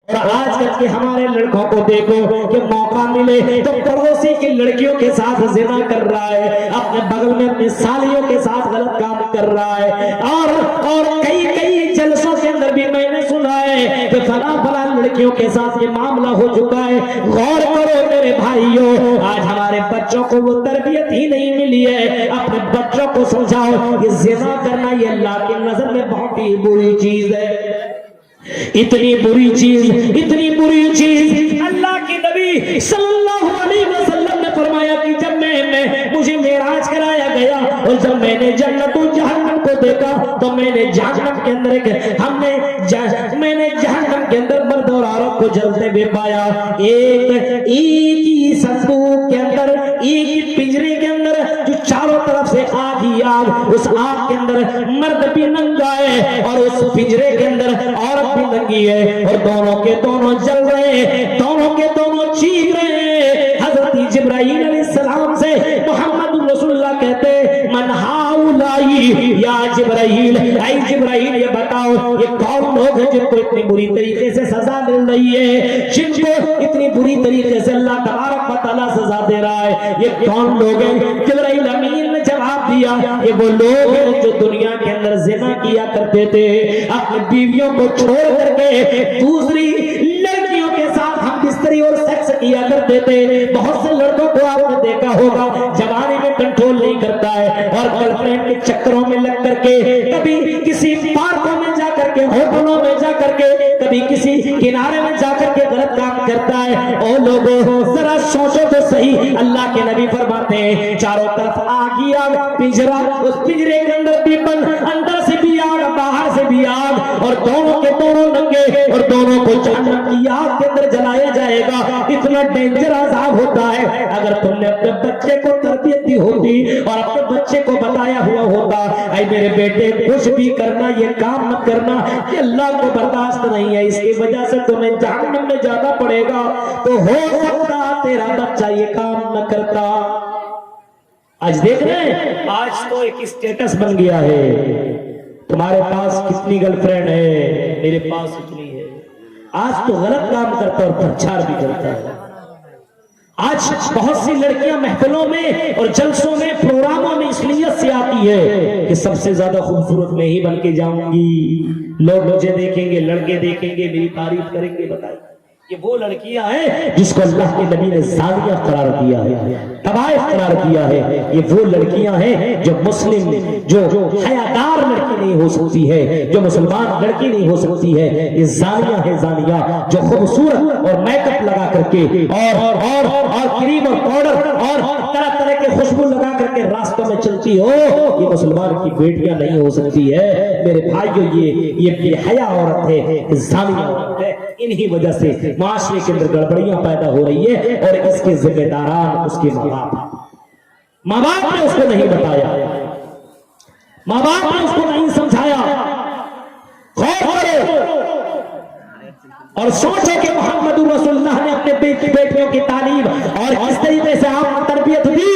और आजकल के हमारे लड़कों को देखो कि मौका मिले तो पड़ोसी की लड़कियों के साथ जिना कर रहा है, अपने बगल में अपनी सालियों के साथ गलत काम कर रहा है। और कई जलसों के अंदर भी मैंने सुना है कि फला लड़कियों के साथ ये मामला हो चुका है। गौर करो मेरे भाइयों, आज हमारे बच्चों को वो तरबियत ही नहीं मिली है। अपने बच्चों को समझाओ ये जिना करना ये अल्लाह की नजर में बहुत ही बुरी चीज है, इतनी बुरी चीज। अल्लाह के नबी सल्लल्लाहु अलैहि वसल्लम ने फरमाया कि जब मुझे मेराज कराया गया और जब मैंने जन्नत और जहन्नम को देखा तो मैंने जहन्नम के अंदर मर्द और औरत को जलते हुए पाया। एक ही संदूक के अंदर, एक ही पिंजरे के अंदर जो चारों तरफ से आग ही आग, उस आग के अंदर मर्द भी नंगा है और उस पिंजरे के अंदर औरत भी नंगी है और दोनों के दोनों जल रहे हैं, दोनों के दोनों चीख रहे हैं। हजरत जिब्राइल अलैहिस्सलाम से मोहम्मद रसूलुल्लाह कहते मन हाउलाई या जिब्राइल, ऐ जिब्राइल ये बताओ ये कौन लोग हैं जिनको इतनी बुरी तरीके से सजा मिल रही है, जिनको इतनी बुरी तरीके से अल्लाह तबारक व तआला सजा दे रहा है, ये कौन लोग हैं? जिब्राइल अमीन ने जवाब दिया ये वो लोग हैं जो दुनिया के अंदर जिना किया करते थे, अपनी बीवियों को छोड़ करके दूसरी लड़कियों के साथ हम बिस्तरी और सेक्स किया करते थे। बहुत से लड़कों को आपने देखा होगा जवानी में कंट्रोल नहीं करता है और गर्लफ्रेंड के चक्करों में लग करके कभी किसी पार्कों में जाकर के, होटलों में जाकर के, कभी किसी किनारे में जाकर के गलत काम करता है। और लोगों जरा सोचो तो सही, अल्लाह के नबी फरमाते हैं चारों तरफ आग ही आग, पिंजरा, उस पिंजरे के अंदर भी बंद, अंदर से भी आग बाहर से भी आग और दोनों के दोनों नंगे और दोनों को जहन्नम की आग के अंदर जलाया जाएगा। इतना डेंजर अज़ाब होता है। अगर तुमने अपने बच्चे को तरबियत दी होती और अपने बच्चे को बताया हुआ होता ऐ मेरे बेटे कुछ भी करना, ये काम मत करना, ये अल्लाह को बर्दाश्त नहीं है, इसकी वजह से तुम्हें जहन्नम में जाना पड़ेगा, तो हो सकता तेरा बच्चा ये काम न करता। आज देख रहे हैं, आज तो एक स्टेटस बन गया है, तुम्हारे पास कितनी गर्लफ्रेंड है, मेरे पास इतनी है। आज तो गलत काम करता और प्रचार भी करता है। आज बहुत सी लड़कियां महफिलों में और जलसों में, प्रोग्रामों में इस नीयत से आती है कि सबसे ज्यादा खूबसूरत मैं ही बन के जाऊंगी, लोग मुझे देखेंगे, लड़के देखेंगे, मेरी तारीफ करेंगे। बताइए ये वो लड़कियां हैं जिसको अल्लाह के नबी ने जानिया करार दिया है, तबाइफ करार दिया है। ये वो लड़कियां हैं जो मुस्लिम, जो हयादार लड़की नहीं हो सकती है, जो मुसलमान लड़की नहीं हो सकती है। ये जानिया है, जानिया जो खूबसूरत और मेकअप लगा करके और क्रीम और पाउडर और तरह तरह के खुशबू लगा करके रास्तों में चलती हो, ये मुसलमान की बेटियां नहीं हो सकती है। मेरे भाइयों ये बेहया औरत है, जानिया औरत है। इन्हीं वजह से माशरे के अंदर गड़बड़ियां पैदा हो रही है और इसके जिम्मेदारान उसके माँ बाप ने उसको नहीं बताया, माँ बाप ने उसको नहीं समझाया। गौर करो और सोचो कि मोहम्मद रसूलुल्लाह ने अपने बेटियों की तालीम और किस तरीके से आप तरबियत दी।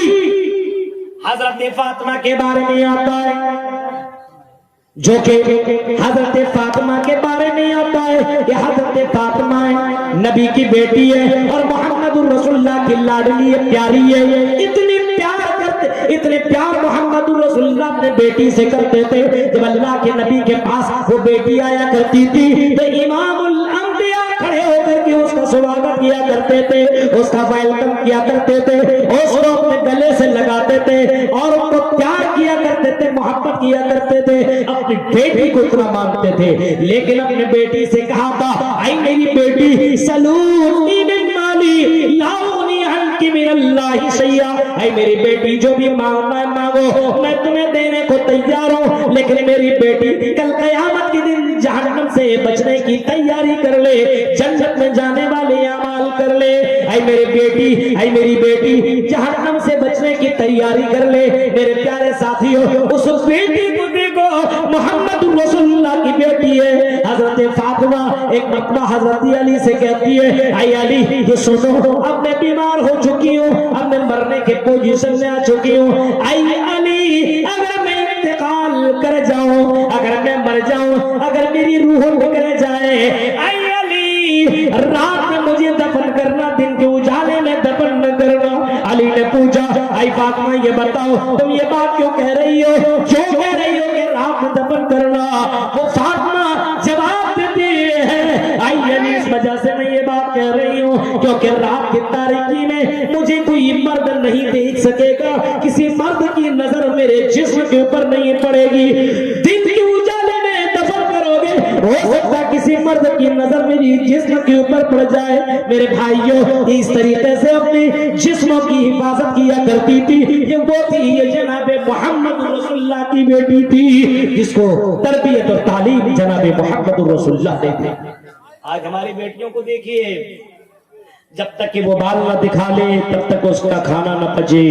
हजरत फातिमा के बारे में आता है, जो कि हजरत फातिमा के बारे में आता है कि हजरत फातिमा नबी की बेटी है और मोहम्मद रसूलुल्लाह की लाडली है, प्यारी है। इतने प्यार मोहम्मद रसूलुल्लाह अपने बेटी से करते थे। जब अल्लाह के नबी के पास वो बेटी आया करती थी तो इमामुल अंबिया खड़े होकर के उसका स्वागत किया करते थे, उसका वेलकम किया करते थे, उसको अपने गले से लगाते थे और उसको प्यार किया करते थे, मोहब्बत किया करते थे, अपनी बेटी को इतना मानते थे। लेकिन अपने बेटी से कहा था आई मेरी बेटी सलूनी बिन माली लाउनी हल्की मिन अल्लाह शैया, आई मेरी बेटी जो भी मांगना है मांगो, मैं तुम्हें देने को तैयार हूँ। लेकिन मेरी बेटी कल क़यामत के दिन जहन्नम से बचने की तैयारी कर ले, जन्नत में जाने वाले अमाल कर ले। आई मेरी बेटी जहन्नम से बचने की तैयारी कर ले। मेरे प्यारे साथियों, उस बेटी को देखो, मोहम्मद रसूलुल्लाह की बेटी है हजरत फातिमा। एक मरतबा हजरत अली से कहती है आई अली ये सुनो, अब मैं बीमार हो चुकी हूँ, अब मैं मरने के पोजीशन में आ चुकी हूँ। आई अली अगर मैं इंतकाल कर जाऊं, अगर मैं मर जाऊं, अगर मेरी रूह निकल जाए, आई अली रात में मुझे दफन करना, दिन के उजाले में दफन न करना। अली ने पूछा, आई फातिमा ये बताओ तुम ये बात क्यों कह रही हो, क्यों कह रही हो कि रात में दफन करना? वो फातिमा जवाब देती है, आई अली इस वजह से मैं ये बात कह रही हूँ क्योंकि रात की तारीकी में मुझे कोई मर्द नहीं देख सकेगा, किसी मर्द की नजर मेरे जिस्म के ऊपर नहीं पड़ेगी। दिन के उजाले में दफन करोगे, हो सकता किसी मर्द की नजर मेरी जिस्म के ऊपर पड़ जाए। मेरे भाइयों, इस तरीके से अपने जिस्मों की हिफाजत किया करती थी। ये वो थी, ये जनाबे मोहम्मद रसूलुल्लाह की बेटी थी, जिसको तरबियत और तालीम जनाबे मोहम्मद रसूलुल्लाह ने दी। आज हमारी बेटियों को देखिए, जब तक कि वो बाल न दिखा ले तब तक उसका खाना न पचे,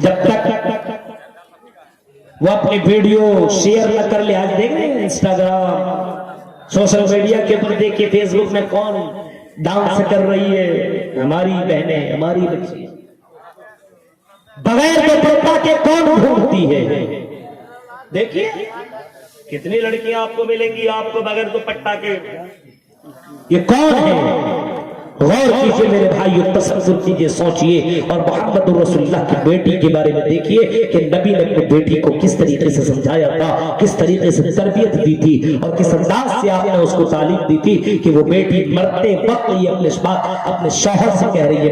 जब तक वो अपनी वीडियो शेयर न कर ले। आज देख रहे हैं इंस्टाग्राम सोशल मीडिया के ऊपर देखिए, फेसबुक में कौन डांस कर रही है, हमारी बहनें, हमारी बच्ची बगैर दुपट्टा के कौन घूमती है। देखिए कितनी लड़कियां आपको मिलेंगी आपको बगैर दुपट्टा के, ये कौन है? गौर कीजिए मेरे भाइयों, तसव्वुर कीजिए, सोचिए और मोहम्मद रसूलुल्लाह की बेटी के बारे में देखिए कि नबी ने अपनी बेटी को किस तरीके से समझाया था, किस तरीके से तरबियत दी थी और किस अंदाज से आपने उसको तालीम दी थी कि वो बेटी मरते वक्त ये अपने शौहर से कह रही है,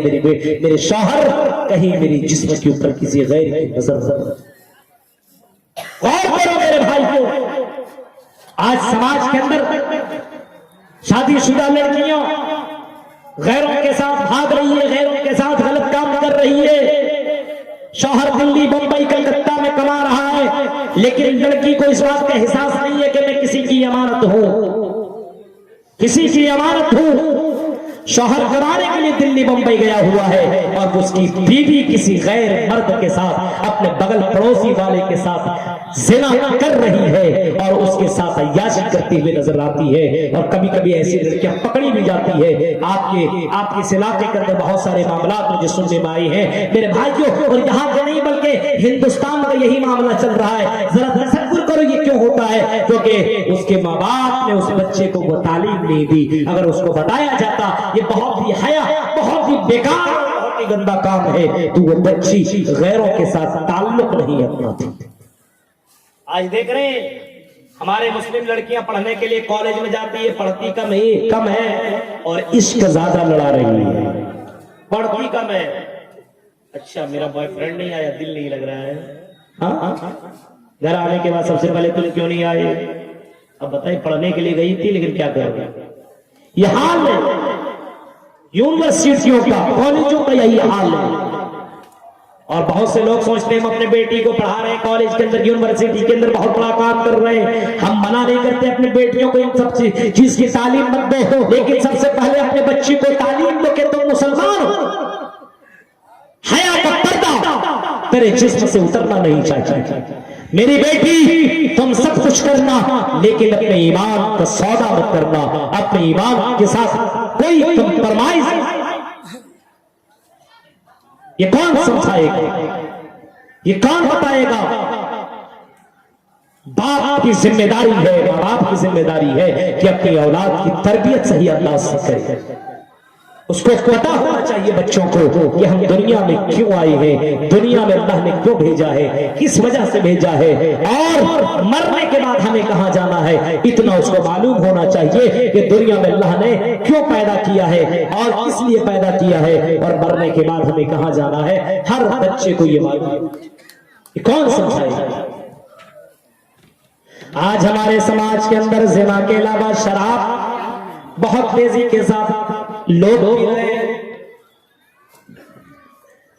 मेरे शौहर कहीं मेरी जिस्म के ऊपर किसी गैर की नजर। गौर करो मेरे भाइयों, आज समाज के अंदर शादीशुदा लड़कियां गैरों के साथ भाग रही है, गैरों के साथ गलत काम कर रही है। शौहर दिल्ली, बंबई, कलकत्ता में कमा रहा है, लेकिन लड़की को इस बात का एहसास नहीं है कि मैं किसी की अमानत हूं, किसी की अमानत हूं। शौहर कमाने के लिए दिल्ली बंबई गया हुआ है और उसकी बीवी किसी गैर मर्द के साथ, अपने बगल पड़ोसी वाले के साथ जिना कर रही है और उसके साथ अय्याशी करती हुई नजर आती है। और कभी कभी ऐसी लड़कियां पकड़ी भी जाती है। आपके इस इलाके के अंदर बहुत सारे मामला मुझे सुनने में आए हैं मेरे भाइयों, और यहाँ के नहीं बल्कि हिंदुस्तान में यही मामला चल रहा है। जरा तसव्वुर करो ये क्यों होता है, क्योंकि उसके माँ बाप ने उस बच्चे को वो तालीम नहीं दी। अगर उसको बताया जाता ये बहुत ही हया, बहुत ही बेकार, बहुत ही गंदा काम है, तो वो बच्ची गैरों के साथ ताल्लुक नहीं अपनाती। आज देख रहे हैं हमारे मुस्लिम लड़कियां पढ़ने के लिए कॉलेज में जाती है, पढ़ती कम है और इश्क ज्यादा लड़ा रही है, पढ़ती कम है। अच्छा मेरा बॉयफ्रेंड नहीं आया, दिल नहीं लग रहा है, घर आने के बाद सबसे पहले तुम क्यों नहीं आए? अब बताइए, पढ़ने के लिए गई थी लेकिन क्या करोगे? ये हाल है यूनिवर्सिटियों का, कॉलेजों का यही हाल है। और बहुत से लोग सोचते हैं हम अपने बेटी को पढ़ा रहे हैं कॉलेज के अंदर, यूनिवर्सिटी के अंदर बहुत बड़ा काम कर रहे हैं। हम मना नहीं करते अपनी बेटियों को इन सब चीज की तालीम मत दो, लेकिन सबसे पहले अपने बच्ची को तालीम दो कि तुम मुसलमान हो। हया का पर्दा तेरे जिस्म से उतरना नहीं चाहिए। मेरी बेटी तुम सब कुछ करना, लेकिन अपने ईमान का सौदा मत करना, अपने ईमान के साथ कोई तुम फरमाइश ये कौन समझाएगा, ये कौन बताएगा? बाप की जिम्मेदारी है, माँ बाप की जिम्मेदारी है कि अपनी औलाद की तरबियत सही अंदाज से करे। उसको पता होना चाहिए बच्चों को कि हम दुनिया में क्यों आए हैं, दुनिया में अल्लाह ने क्यों भेजा है, किस वजह से भेजा है और मरने के बाद हमें कहां जाना है। इतना उसको मालूम होना चाहिए कि दुनिया में अल्लाह ने क्यों पैदा किया है और किस लिए पैदा किया है और मरने के बाद हमें कहां जाना है। हर बच्चे को ये मालूम, कौन समझाएगा? आज हमारे समाज के अंदर जिना के अलावा शराब बहुत तेजी के साथ लोग पी रहे हैं,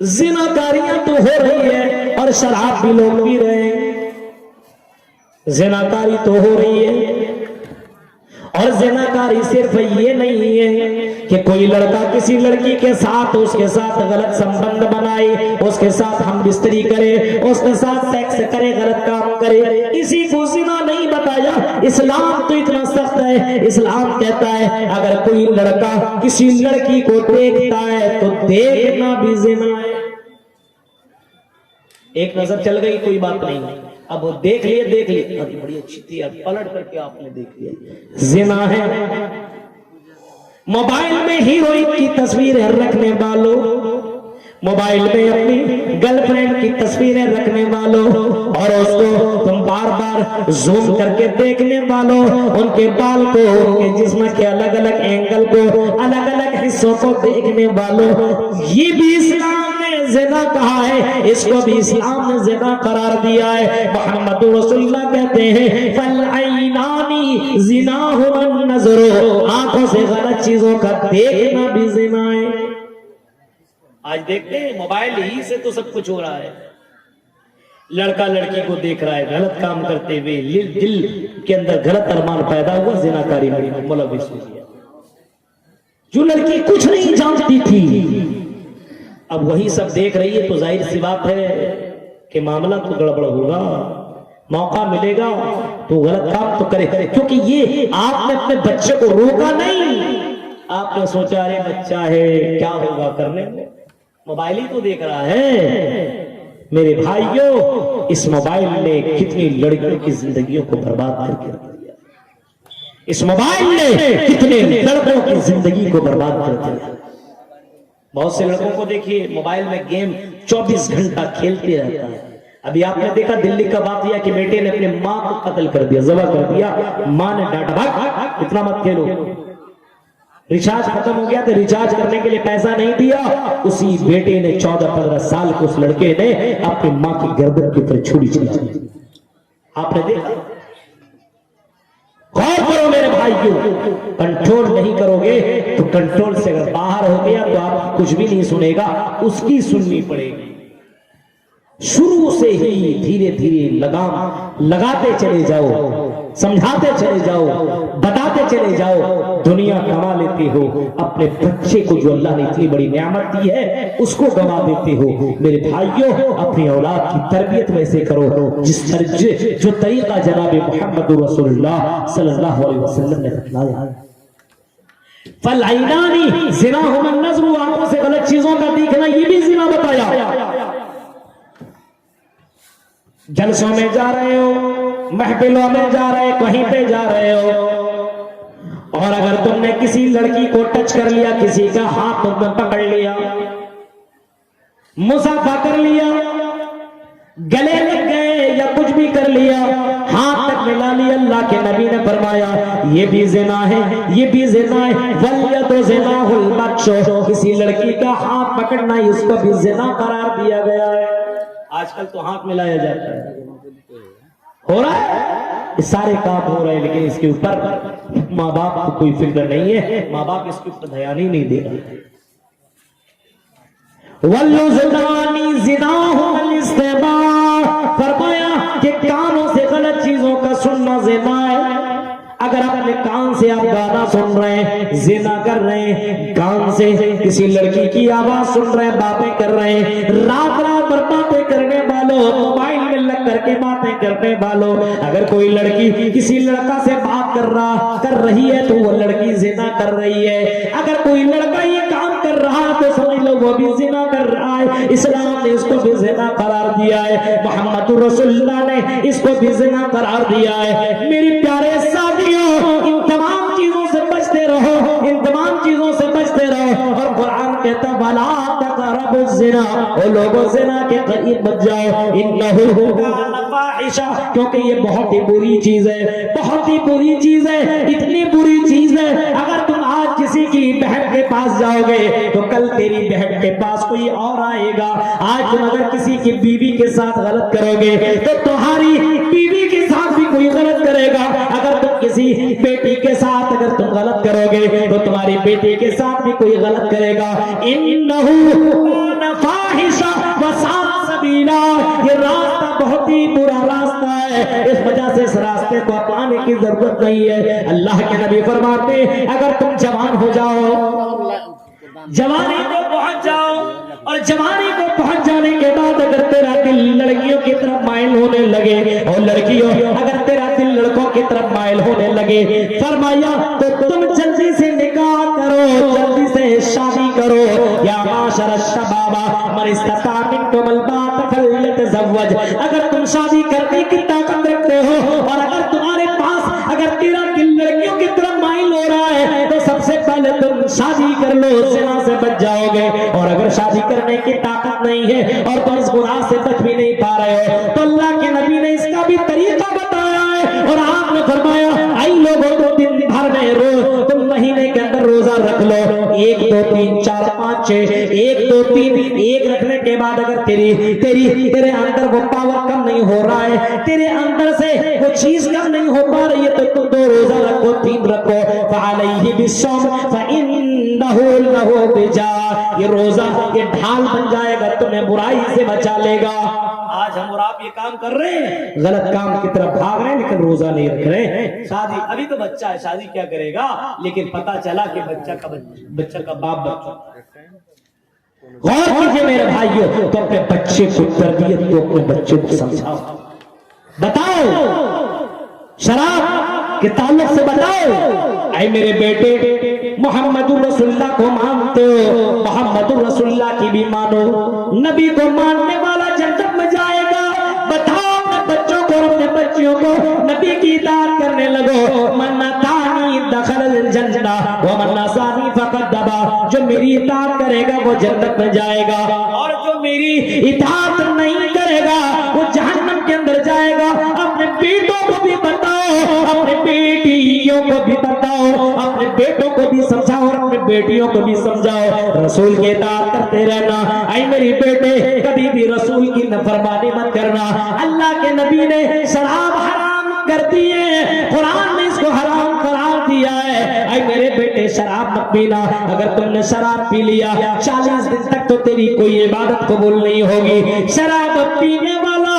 जिनाकारियां तो हो रही है और शराब भी लोग पी रहे हैं। जिनाकारी तो हो रही है और जिनाकारी सिर्फ ये नहीं है कि कोई लड़का किसी लड़की के साथ उसके साथ गलत संबंध बनाए, उसके साथ हम बिस्तरी करे, उसके साथ सेक्स करे, गलत काम करे, इसी को जिना नहीं बताया। इस्लाम तो इतना सख्त है, इस्लाम कहता है अगर कोई लड़का किसी लड़की को देखता है तो देखना भी जिना है। एक नजर चल गई कोई बात नहीं, अब वो देख लिए बड़ी अच्छी थी, अब पलट करके आपने देख लिया, जिना है। मोबाइल में हीरोइन की तस्वीरें रखने वालों, मोबाइल में अपनी गर्लफ्रेंड की तस्वीरें रखने वालों, और उसको तुम बार बार जूम करके देखने वालों, उनके बाल को, उनके जिस्म के अलग अलग एंगल को, अलग अलग हिस्सों को देखने वालों, ये भी इस्लाम ने ज़िना कहा है, इसको भी इस्लाम ने ज़िना करार दिया है। मोहम्मद रसूलुल्लाह कहते हैं फल ऐनानी ज़िनाहुन नज़रो, आंखों से गलत चीजों का देखना भी ज़िना है। आज देखते हैं मोबाइल ही से तो सब कुछ हो रहा है। लड़का लड़की को देख रहा है गलत काम करते हुए, दिल के अंदर गलत अरमान पैदा हुआ, ज़िनाकारी में मुलव्विस हो गया। जो लड़की कुछ नहीं जानती थी अब वही सब देख रही है, तो जाहिर सी बात है कि मामला तो गड़बड़ होगा। मौका मिलेगा तो गलत काम तो करे, क्योंकि ये आपने अपने बच्चे को रोका नहीं, आपने सोचा अरे बच्चा है क्या होगा करने में, मोबाइल ही तो देख रहा है। मेरे भाइयों, इस मोबाइल ने कितनी लड़कियों की जिंदगियों को बर्बाद करके रख दिया। इस मोबाइल ने कितने लड़कों की जिंदगी को बर्बाद कर दिया। बहुत से लड़कों को देखिए मोबाइल में गेम 24 घंटा खेलते रहता है। अभी आपने देखा दिल्ली का बात यह कि बेटे ने अपनी मां को कत्ल कर दिया, जबह कर दिया। मां ने डांटा, भाग इतना मत खेलो। रिचार्ज खत्म हो गया तो रिचार्ज करने के लिए पैसा नहीं दिया, उसी बेटे ने 14-15 साल के उस लड़के ने अपनी मां की गर्दन के ऊपर छुरी चला दी। आपने देखा? गौर करो मेरे भाइयों, कंट्रोल नहीं करोगे तो कंट्रोल से अगर बाहर हो गया तो आप कुछ भी नहीं सुनेगा, उसकी सुननी पड़ेगी। शुरू से ही धीरे धीरे लगाम लगाते चले जाओ, समझाते चले जाओ, बताते चले जाओ, दुनिया कमा लेते हो। अपने बच्चे को जो अल्लाह ने इतनी बड़ी नेमत दी है उसको गंवा देते हो। मेरे भाइयों, अपनी औलाद की तरबियत वैसे करो जो तरीका जनाब मोहम्मद रसूलुल्लाह सल्लल्लाहु अलैहि वसल्लम ने अपनाया। फल ऐनानी ज़िनाहुन नज़्र, आंखों से गलत चीजों का देखना ये भी ज़िना बताया। जलसों में जा रहे हो, महफिलों में जा रहे, कहीं पे जा रहे हो, और अगर तुमने किसी लड़की को टच कर लिया, किसी का हाथ तुमने पकड़ लिया, मुसाफा कर लिया, गले लग गए या कुछ भी कर लिया, हाथ तक मिला लिया, अल्लाह के नबी ने फरमाया ये भी ज़िना है, ये भी ज़िना है। वल्यदु ज़िनाहुल बत्शु, किसी लड़की का हाथ पकड़ना इसको भी ज़िना करार दिया गया है। आजकल तो हाथ मिलाया जाता है, हो रहा है, ये सारे काम हो रहे हैं, लेकिन इसके ऊपर माँ बाप को कोई फिक्र नहीं है, माँ बाप इसके ऊपर ध्यान ही नहीं दे रहे। फरमाया कि कानों से गलत चीजों का सुनना ज़िना है। अगर अपने कान से आप गाना सुन रहे हैं, ज़िना कर रहे हैं, कान से किसी लड़की की आवाज सुन रहे हैं, बातें कर रहे हैं, रात रात भर बातें करने वालों, मोबाइल में लग करके बातें करने वालों, अगर कोई लड़की किसी लड़का से बात कर रही है तो वो लड़की ज़िना कर रही है। अगर कोई लड़का ये काम कर रहा है तो समझ लो वो भी ज़िना कर रहा है। इस्लाम ने इसको भी ज़िना करार दिया है, मोहम्मद रसूलुल्लाह ने इसको भी ज़िना करार दिया है। मेरे प्यारे साथियों, इन तमाम चीजों से बचते रहो, इन तमाम चीजों से बचते रहो। और कुरान कहता वला तक़रबुज़ ज़िना, ओ लोगों ज़िना के करीब मत जाओ, इन्नहु काना फ़ाहिशा, क्योंकि ये बहुत ही बुरी चीज है, बहुत ही बुरी चीज है, इतनी बुरी चीज है। अगर तुम आज किसी की बहन के पास जाओगे तो कल तेरी बहन के पास कोई और आएगा। आज तुम अगर किसी की बीवी के साथ गलत करोगे तो तुम्हारी बीवी के साथ भी कोई गलत करेगा। अगर तुम किसी बेटी के साथ अगर तुम गलत करोगे तो तुम्हारी बेटी के साथ भी कोई गलत करेगा। इन्नहु काना फ़ाहिशा व साअ सबीला, ये रास्ता बहुत ही बुरा रास्ता है, इस वजह से इस रास्ते को अपनाने की जरूरत नहीं है। अल्लाह के नबी फरमाते अगर तुम जवान हो जाओ, जवानी को पहुंच जाओ, और जवानी को पहुंच जाने के बाद अगर तेरा दिल लड़कियों की तरफ माइल होने लगे, और लड़कियों अगर तेरा दिल लड़कों की तरफ माइल होने लगे, फरमाया तो तुम जल्दी से निकाह करो, जल्दी से शादी करो। या माशर शबाबा मन इस्तता मिनकुमुल बात फल्यतज़व्वज, अगर तुम शादी करने की ताकत रखते हो और अगर तुम्हारे पास अगर तेरा दिल लड़कियों की तरफ माइल हो रहा है तो सबसे सबसे पहले तुम शादी कर लो, ज़िना से बच जाओगे। और अगर शादी करने की ताकत नहीं है और तुम इस गुनाह से बच भी नहीं पा रहे हो तो अल्लाह के नबी ने इसका भी तरीका बताया है। और आपने फरमाया, आई लोगों को दिन भर में तुम महीने के अंदर रोजा रख लो, 1 2 3 4 5 6, 1 2 3, 1 रखने के बाद अगर तेरे अंदर वो पावर कम नहीं हो रहा है, तेरे अंदर से वो चीज कम नहीं हो पा रही है तो तुम 2 रोजा रखो, 3 रखो। फअलैहि बिस्सौम फइन्नहु लहु बिजा, ये रोजा ये ढाल बन जाएगा, तुम्हें बुराई से बचा लेगा। आज हम और आप ये काम कर रहे हैं, गलत काम की तरफ भाग रहे हैं, लेकिन रोजा नहीं रख रहे हैं। शादी अभी तो बच्चा है, शादी क्या करेगा, लेकिन पता चला कि बच्चा का बाप बच्चा। गौर कीजिए मेरे भाइयों, तो अपने बच्चे को तरबियत दो, अपने बच्चे को समझाओ, बताओ शराब के ताल्लुक से बताओ। ऐ मेरे बेटे, मोहम्मदुर रसूलुल्लाह को मानते हो, मोहम्मदुर रसूलुल्लाह की भी मानो। नबी को मानने वाला जन्नत में जाएगा। बताओ अपने बच्चों को, अपने बच्चियों को नबी की इताअत करने लगो। मन अतानी दखल जन्नत व मन असानी फक़द दबा, जो मेरी इताअत करेगा वो जन्नत में जाएगा और जो मेरी इताअत नहीं करेगा वो जहन्नम के अंदर जाएगा। अपने बेटों को भी बताओ, अपने बेटियों को भी बताओ, अपने बेटों को भी समझाओ और अपने बेटियों को भी समझाओ। रसूल की इताअत करते रहना। ऐ मेरी बेटे, कभी भी रसूल की नाफरमानी मत करना। अल्लाह के नबी ने शराब हराम कर दी है, कुरान ने इसको हराम करार दिया है। ऐ मेरे बेटे, शराब मत पीना। अगर तुमने शराब पी लिया 40 दिन तक तो तेरी कोई इबादत कबूल नहीं होगी। शराब पीने वाला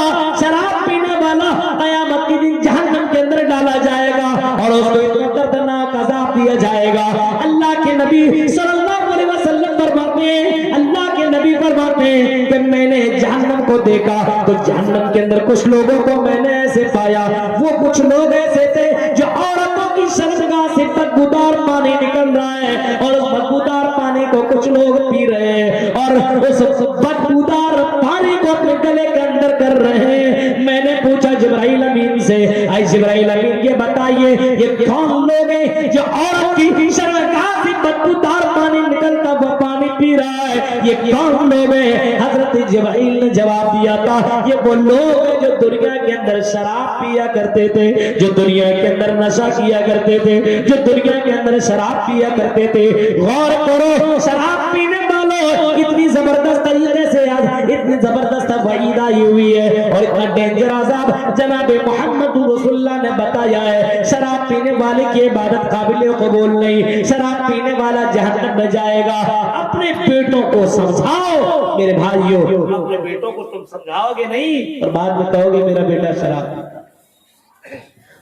क़यामत के दिन जहन्नम के अंदर डाला जाएगा और उसको इतना दर्दनाक अज़ाब दिया जाएगा। अल्लाह के नबी सल्लल्लाहु अलैहि वसल्लम फरमाते हैं, अल्लाह के नबी फरमाते हैं कि मैंने जहन्नम को देखा तो जहन्नम के अंदर कुछ लोगों को मैंने ऐसे पाया, वो कुछ लोग ऐसे थे जो औरतों की शर्मगाह से बदबूदार पानी निकल रहा है और उस बदबूदार पानी को कुछ लोग पी रहे हैं और उस बदबूदार पानी को अपने गले के अंदर कर रहे हैं। मैंने पूछा जिब्राइल अमीन से, आई जिब्राइल अमीन ये बताइए ये कौन लोग हैं जो औरत की शर्मगाह से बदबूदार पानी निकलता वो पानी पी रहा है, ये कौन लोग हैं? हजरत जिब्राइल ने जवाब दिया था, ये वो लोग हैं जो दुनिया के अंदर शराब पिया करते थे, जो दुनिया के अंदर नशा किया करते थे, जो दुनिया के अंदर शराब पिया करते थे। गौर करो, शराब पीने वालों, इतनी जबरदस्त तरीके से इतनी जबरदस्त वईद आई हुई है और इतना डेंजर अज़ाब जनाब मोहम्मद रसूलुल्लाह ने बताया है। शराब पीने वाले की इबादत काबिल कबूल नहीं, शराब पीने वाला जहन्नम में जाएगा। अपने बेटों को समझाओ मेरे भाइयों, अपने बेटों को तुम समझाओगे नहीं और बाद में कहोगे मेरा बेटा शराब पीता।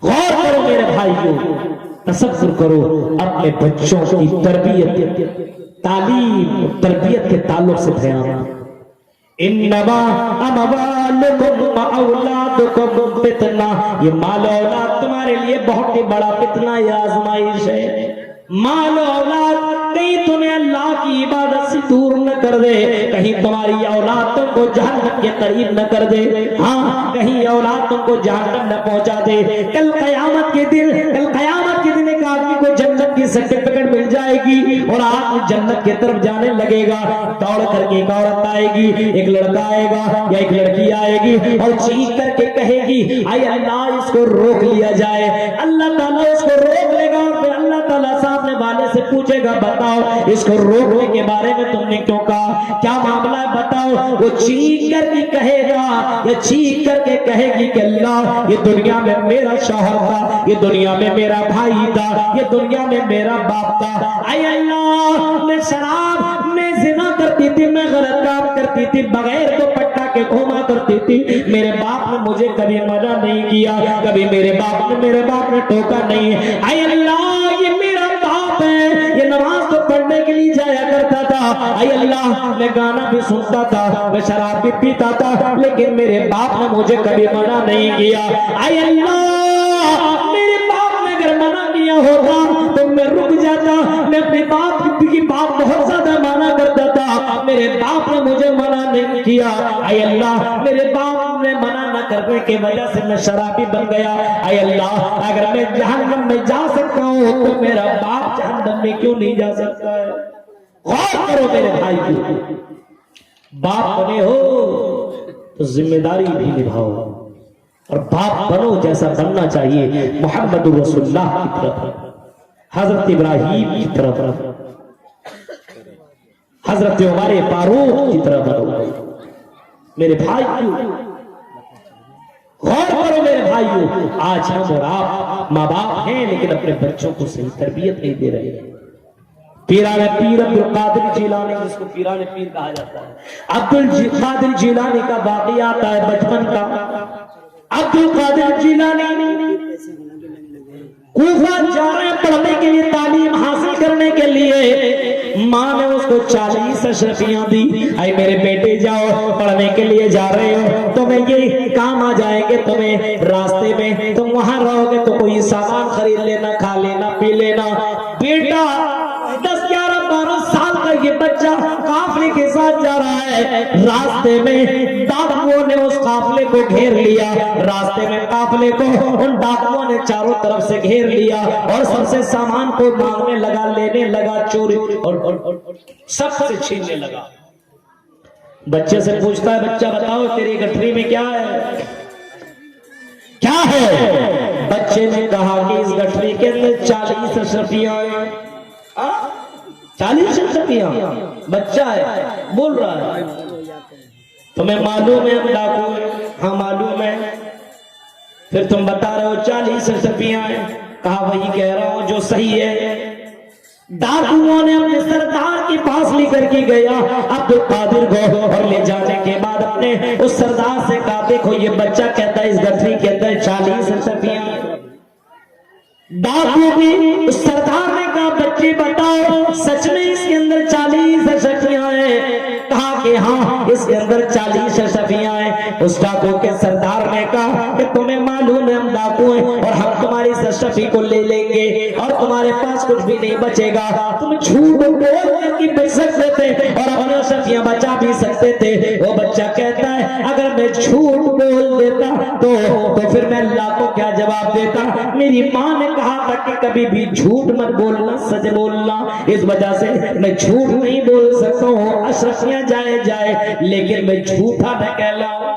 गौर करो मेरे भाइयों, तसव्वुर करो अपने बच्चों की तरबियत, तालीम तरबियत के ताल्लुक से ध्यान। इन्नमा अमवालुकुम व औलादुकुम फितना, ये माल औलाद तुम्हारे लिए बहुत ही बड़ा फितना या आजमाइश है। माल औलाद कहीं तुम्हें अल्लाह की इबादत से दूर न कर दे, कहीं तुम्हारी औलाद तुमको जहन्नम के करीब न कर दे, हाँ कहीं औलाद तुमको जहन्नम न पहुंचा दे। कल कयामत के दिन एक आदमी को जन्नत की सर्टिफिकेट मिल जाएगी और आदमी जन्नत की तरफ जाने लगेगा। दौड़ करके एक औरत आएगी, एक लड़का आएगा या एक लड़की आएगी और चीख करके कहेगी आय अल्लाह इसको रोक लिया जाए। अल्लाह ताला उसको रोक लेगा और फिर अल्लाह ताला सामने वाले से पूछेगा बताओ इसको रोकने के बारे में तुमने क्यों कहा, क्या मामला है बताओ। वो चीख करके कहेगा या चीख करके कहेगी कि अल्लाह ये दुनिया में मेरा शौहर था, ये दुनिया में मेरा भाई था, ये दुनिया में मेरा बाप था। आय अल्लाह मैं शराब में जिना करती थी, मैं गलत काम करती थी, बगैर दुपट्टा के घूमा करती थी, मेरे बाप ने मुझे कभी मना नहीं किया, कभी मेरे बाप ने टोका नहीं। आय अल्लाह ये मेरा बाप है, ये नमाज तो पढ़ने के लिए जाया करता था, आय अल्लाह मैं गाना भी सुनता था, मैं शराब भी पीता था, लेकिन मेरे बाप ने मुझे कभी मना नहीं किया। आय अल्लाह मेरे बाप ने अगर मना किया होता तो मैं रुक जाता, मैं अपने बाप की बात बहुत ज्यादा माना करता था, मेरे बाप ने मुझे मना नहीं किया। आय अल्लाह मेरे बाप ने मना न करने की वजह से मैं शराबी बन गया। ऐ अल्लाह, अगर मैं जहन्नम में जा सकता हूँ तो मेरा बाप जहन्नम में क्यों नहीं जा सकता है? गौर करो मेरे भाई की, बाप बने हो तो जिम्मेदारी भी निभाओ, और बाप बनो जैसा बनना चाहिए मोहम्मद रसूलुल्लाह की तरफ, हजरत इब्राहिम की तरफ, हजरत उमर फारूक की तरफ बनो मेरे भाइयों। गौर करो मेरे भाइयों, आज हम और आप माँ बाप हैं लेकिन अपने बच्चों को सही तरबियत नहीं दे रहे। पीराने पीर अब्दुल कादिर जिलानी, जिसको पीराने पीर कहा जाता है, अब्दुल कादिर जिलानी का वाक़या आता है बचपन का। अब्दुल कादिर जिलानी कूफा जा रहे हैं पढ़ने के लिए, तालीम हासिल करने के लिए। माँ ने उसको 40 अशरफियां दी, आई मेरे बेटे जाओ पढ़ने के लिए जा रहे हो, तुम्हें ये काम आ जाएंगे, तुम्हें रास्ते में तुम वहां रहोगे तो कोई सामान खरीद लेना, खा लेना, पी लेना। बेटा 10, 11, 12 साल का ये बच्चा काफिले के साथ जा रहा है। रास्ते में डाकुओं ने उस काफिले को घेर लिया, रास्ते में काफिले को उन डाकुओं ने चारों तरफ से घेर लिया और सबसे सामान को मांगने लगा, लेने लगा, चोरी और सबसे छीनने लगा। बच्चे से पूछता है, बच्चा बताओ तेरी गठरी में क्या है, क्या है? बच्चे ने कहा कि इस गठरी के अंदर 40 अशरफियां हैं। 40 अशरफियां? बच्चा है बोल रहा है, तुम्हें मालूम है हम डाकू हैं? हाँ मालूम है। फिर तुम बता रहे हो 40 अशरफियां हैं। कहा वही कह रहा हूं जो सही है। डाकुओं ने अपने सरदार के पास लेकर के गया अब्दुल कादिर को, और ले जाने के बाद अपने उस सरदार से कहा देखो ये बच्चा कहता है इस गठरी के अंदर 40 अशरफियां हैं। डाकू भी उस सरदार ने कहा बच्चे बताओ सच में इसके अंदर 40 अशरफियां हैं? कहा कि हाँ इसके अंदर 40 अशरफियां हैं। उस डाकू के सरदार ने कहा कि तुम्हें मालूम है हम डाकू हैं और हम तुम्हारी इस अशरफी को ले लेंगे और तुम्हारे पास कुछ भी नहीं बचेगा। तुम झूठ बोल के बच सकते थे और अपनी अशरफियां बचा भी सकते थे। वो बच्चा कहता है अगर मैं झूठ बोल देता तो फिर मैं अल्लाह को क्या जवाब देता? मेरी माँ ने कहा था कि कभी भी झूठ मत बोलना, सच बोलना। इस वजह से मैं झूठ नहीं बोल सकता हूँ, अशरफियां जाए लेकिन मैं झूठा न कहलाऊं।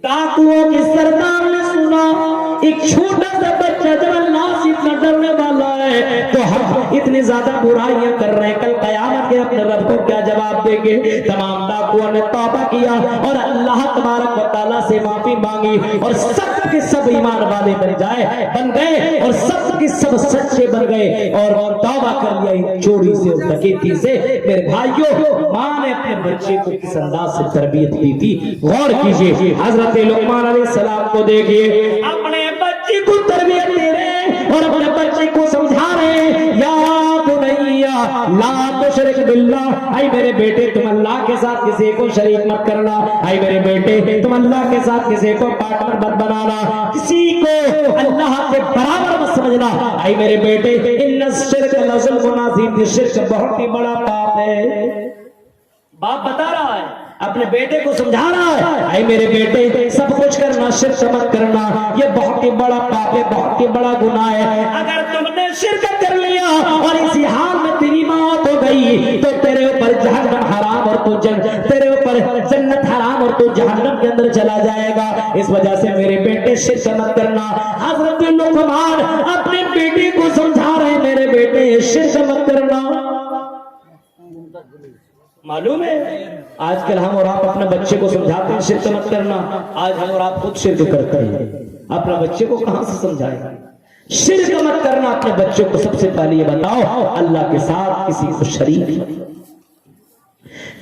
डाकुओं के सरदार ने सुना एक छोटा सा बच्चा जब अल्लाह से इतना डरने वाला है तो हम इतनी ज्यादा बुराइयां कर रहे हैं, कल कयामत के अपने रब को क्या जवाब देंगे? तमाम डाकुओं ने तौबा किया और अल्लाह तबारक व तआला से माफी मांगी और सब के सब ईमान वाले बन गए और सब के सब सच्चे बन गए और तौबा कर लिया चोरी से, डकैती से। मेरे भाइयों, माँ ने अपने बच्चे को किस अंदाज से तरबियत दी थी, गौर कीजिए। हजरत लुकमान अलैहिस्सलाम को देखिए, अपने बच्चे को तरबियत दे रहे और अपने बच्चे को समझा रहे, या बुनैया ला तुशरिक बिल्लाह, आई मेरे बेटे तुम अल्लाह के साथ किसी को शरीक मत करना। आई मेरे बेटे तुम अल्लाह के साथ किसी को पार्टनर मत बनाना, किसी को अल्लाह के बराबर मत समझना। आई मेरे बेटे इन्नश शिर्क लज़ुल्मुन अज़ीम, शिर्क बहुत ही बड़ा पाप है। बाप बता रहा है, अपने बेटे को समझा रहा है, आई मेरे बेटे सब कुछ करना, शिर्क मत करना, ये बहुत ही बड़ा पाप है, बहुत ही बड़ा गुनाह है। अगर तुमने शिर्क कर लिया और इसी हाल में तेरी मौत हो गई तो तेरे ऊपर जहन्नम हराम और तू तेरे ऊपर जन्नत हराम और तू जहन्नम के अंदर चला जाएगा। इस वजह से मेरे बेटे शिर्क मत करना। हजरत लुकमान अपने बेटे को समझा रहे, मेरे बेटे शिर्क मत करना। मालूम है आजकल हम और आप अपने बच्चे को समझाते हैं शिर्क मत करना, आज हम और आप खुद शिर्क करते हैं। अपने बच्चे को कहां से समझाएगा? शिर्क मत करना। अपने बच्चों को सबसे पहले ये बताओ अल्लाह के साथ किसी को शरीक मत।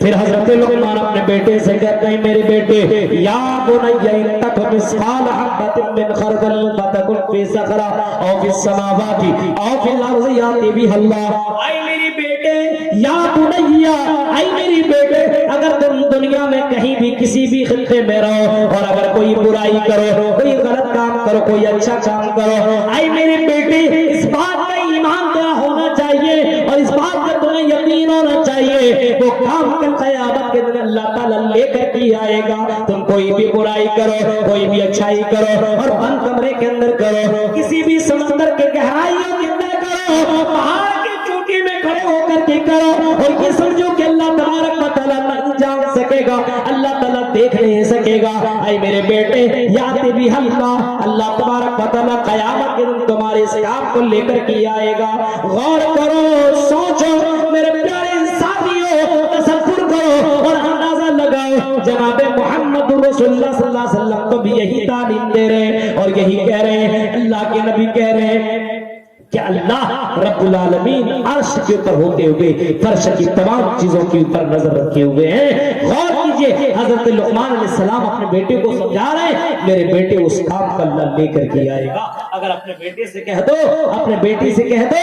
फिर हजरत लुकमान अपने बेटे से कहते हैं, मेरे बेटे या बुनय्या इन तक मिस्काल हब्बतिन मिन खरदल फतकुन फी सखरा औ फिस समावाति औ फिल अर्ज़ि याति बिहल्लाह। आई मेरे बेटे, या बुनय्या, आई मेरी बेटे, अगर तुम दुनिया में कहीं भी किसी भी खित्ते में रहो और अगर कोई बुराई करो, कोई गलत काम करो, कोई अच्छा काम करो, आई मेरे बेटे इस बात का ईमान तेरा होना चाहिए और इस बात का तुम्हें यकीन होना चाहिए वो काम कल क़यामत के दिन अल्लाह ताला लेकर के आएगा। तुम कोई भी बुराई करो, कोई भी अच्छाई करो और बंद कमरे के अंदर करो, किसी भी समंदर के गहराइयों के अंदर करो, पहाड़ की चोटी में खड़े होकर के करो, और ये समझो कि अल्लाह तबारक व तआला नहीं जान सकेगा, अल्लाह ताला देख नहीं सकेगा। ऐ मेरे बेटे याद भी अल्लाह तबारक व तआला क़यामत के दिन तुम्हारे सियाम को लेकर के आएगा। गौर करो, सोचो मेरे प्यारे साथियों, तसव्वुर करो और अंदाजा लगाओ। जनाबे मोहम्मद रसूलुल्लाह सल्लल्लाहु अलैहि वसल्लम को भी यही तालीम दे रहे और यही कह रहे हैं, अल्लाह के नबी कह रहे हैं कि अल्लाह रब्बुल आलमीन अर्श के ऊपर होते हुए फर्श की तमाम चीजों के ऊपर नजर रखे हुए हैं। गौर कीजिए, हजरत लुकमान अलैहिस्सलाम अपने बेटे को समझा रहे हैं, मेरे बेटे उस काम को अल्लाह लेकर के आएगा। अगर अपने बेटे से कह दो, अपने बेटी से कह दो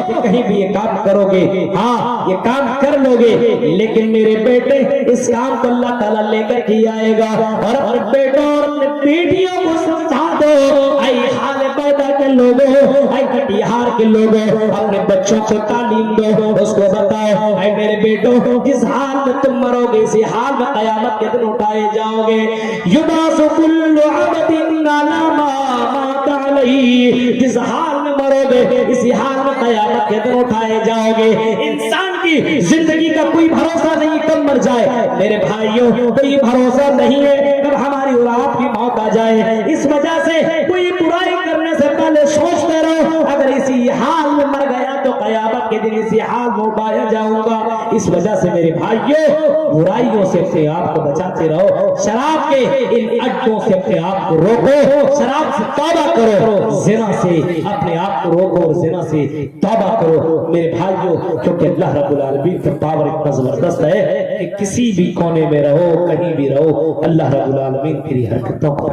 कि कहीं भी ये काम करोगे, हाँ ये काम कर लोगे, लेकिन मेरे बेटे इस काम को अल्लाह ताला लेकर के आएगा। और अपने बेटों और अपने बेटियों को समझा दो, आई हाल पैदा के लोगों, आई कटिहार के लोगों, अपने बच्चों को तालीम दो, उसको बताओ ऐ मेरे बेटों, जिस हाल में तुम मरोगे इसी हाल में क़यामत के दिन उठाए जाओगे। युबासु कुल्लु अब्दिन अला मा माता अलैहि, जिस हाल में मरोगे इसी हाल में क़यामत के दिन उठाए जाओगे। इंसान की जिंदगी का कोई भरोसा नहीं कब मर जाए, मेरे भाइयों कोई भरोसा नहीं है कब हमारी औलाद की मौत आ जाए। इस वजह से कोई बुराई करने से पहले सोचते रहो, अगर इसी हाल में मर गया तो क़यामत के दिन इसी हाल में उठाया जाऊंगा। इस वजह से मेरे भाइयों बुराइयों से अपने आप को बचाते रहो, शराब के इन अड्डों से अपने आप को रोको, शराब से तौबा करो, जिना से अपने आप को रोको और जिना से तौबा करो मेरे भाइयों, क्योंकि अल्लाह रब्बुल आलमीन का पावर इतना जबरदस्त है कि किसी भी कोने में रहो, कहीं भी रहो, अल्लाह रब्बुल आलमीन तेरी हरकतों को